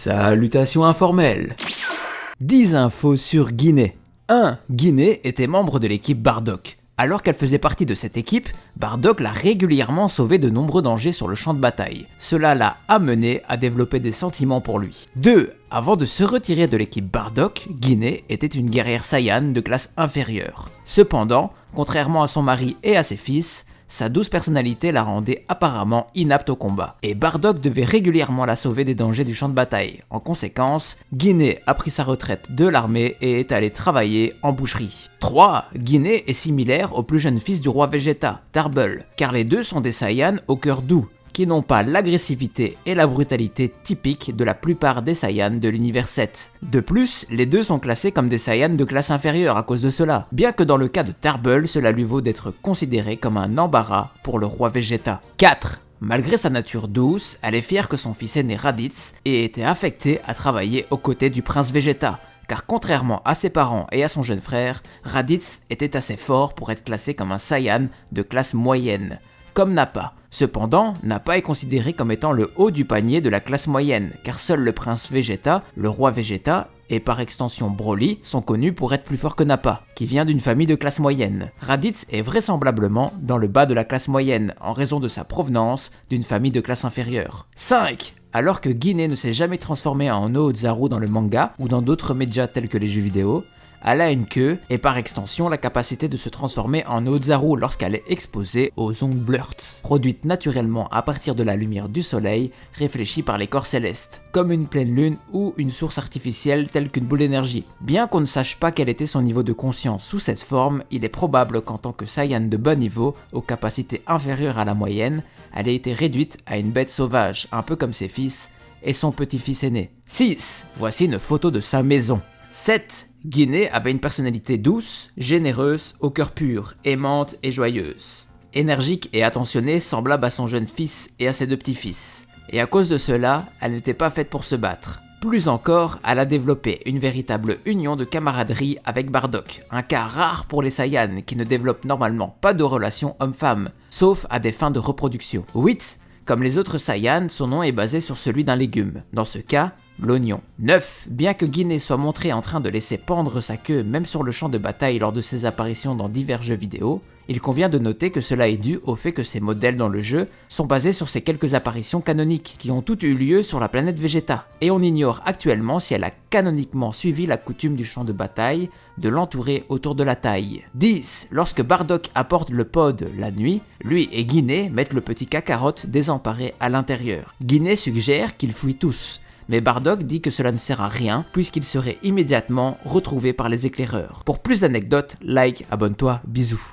Salutations informelles. 10 infos sur Guinée. 1. Guinée était membre de l'équipe Bardock. Alors qu'elle faisait partie de cette équipe, Bardock l'a régulièrement sauvé de nombreux dangers sur le champ de bataille. Cela l'a amené à développer des sentiments pour lui. 2. Avant de se retirer de l'équipe Bardock, Guinée était une guerrière Saiyan de classe inférieure. Cependant, contrairement à son mari et à ses fils, sa douce personnalité la rendait apparemment inapte au combat, et Bardock devait régulièrement la sauver des dangers du champ de bataille. En conséquence, Guinée a pris sa retraite de l'armée et est allée travailler en boucherie. 3. Guinée est similaire au plus jeune fils du roi Vegeta, Tarble, car les deux sont des Saiyans au cœur doux, qui n'ont pas l'agressivité et la brutalité typiques de la plupart des Saiyans de l'univers 7. De plus, les deux sont classés comme des Saiyans de classe inférieure à cause de cela, bien que dans le cas de Tarble, cela lui vaut d'être considéré comme un embarras pour le roi Vegeta. 4. Malgré sa nature douce, elle est fière que son fils aîné Raditz ait été affecté à travailler aux côtés du prince Vegeta, car contrairement à ses parents et à son jeune frère, Raditz était assez fort pour être classé comme un Saiyan de classe moyenne, comme Nappa. Cependant, Nappa est considéré comme étant le haut du panier de la classe moyenne, car seul le prince Vegeta, le roi Vegeta, et par extension Broly sont connus pour être plus forts que Nappa, qui vient d'une famille de classe moyenne. Raditz est vraisemblablement dans le bas de la classe moyenne, en raison de sa provenance d'une famille de classe inférieure. 5. Alors que Guinée ne s'est jamais transformée en Ozaru dans le manga, ou dans d'autres médias tels que les jeux vidéo, elle a une queue et par extension la capacité de se transformer en Ozaru lorsqu'elle est exposée aux ondes blurt, produites naturellement à partir de la lumière du soleil réfléchie par les corps célestes, comme une pleine lune ou une source artificielle telle qu'une boule d'énergie. Bien qu'on ne sache pas quel était son niveau de conscience sous cette forme, il est probable qu'en tant que Saiyan de bas niveau, aux capacités inférieures à la moyenne, elle ait été réduite à une bête sauvage, un peu comme ses fils et son petit-fils aîné. 6. Voici une photo de sa maison. 7. Guinée avait une personnalité douce, généreuse, au cœur pur, aimante et joyeuse. Énergique et attentionnée, semblable à son jeune fils et à ses deux petits-fils. Et à cause de cela, elle n'était pas faite pour se battre. Plus encore, elle a développé une véritable union de camaraderie avec Bardock, un cas rare pour les Saiyans qui ne développent normalement pas de relation homme-femme, sauf à des fins de reproduction. 8. Comme les autres Saiyans, son nom est basé sur celui d'un légume, dans ce cas, l'oignon. 9. Bien que Guinée soit montré en train de laisser pendre sa queue même sur le champ de bataille lors de ses apparitions dans divers jeux vidéo, il convient de noter que cela est dû au fait que ses modèles dans le jeu sont basés sur ces quelques apparitions canoniques qui ont toutes eu lieu sur la planète Vegeta, et on ignore actuellement si elle a canoniquement suivi la coutume du champ de bataille de l'entourer autour de la taille. 10. Lorsque Bardock apporte le pod la nuit, lui et Guinée mettent le petit Kakarot désemparé à l'intérieur. Guinée suggère qu'ils fuient tous, mais Bardock dit que cela ne sert à rien puisqu'il serait immédiatement retrouvé par les éclaireurs. Pour plus d'anecdotes, like, abonne-toi, bisous.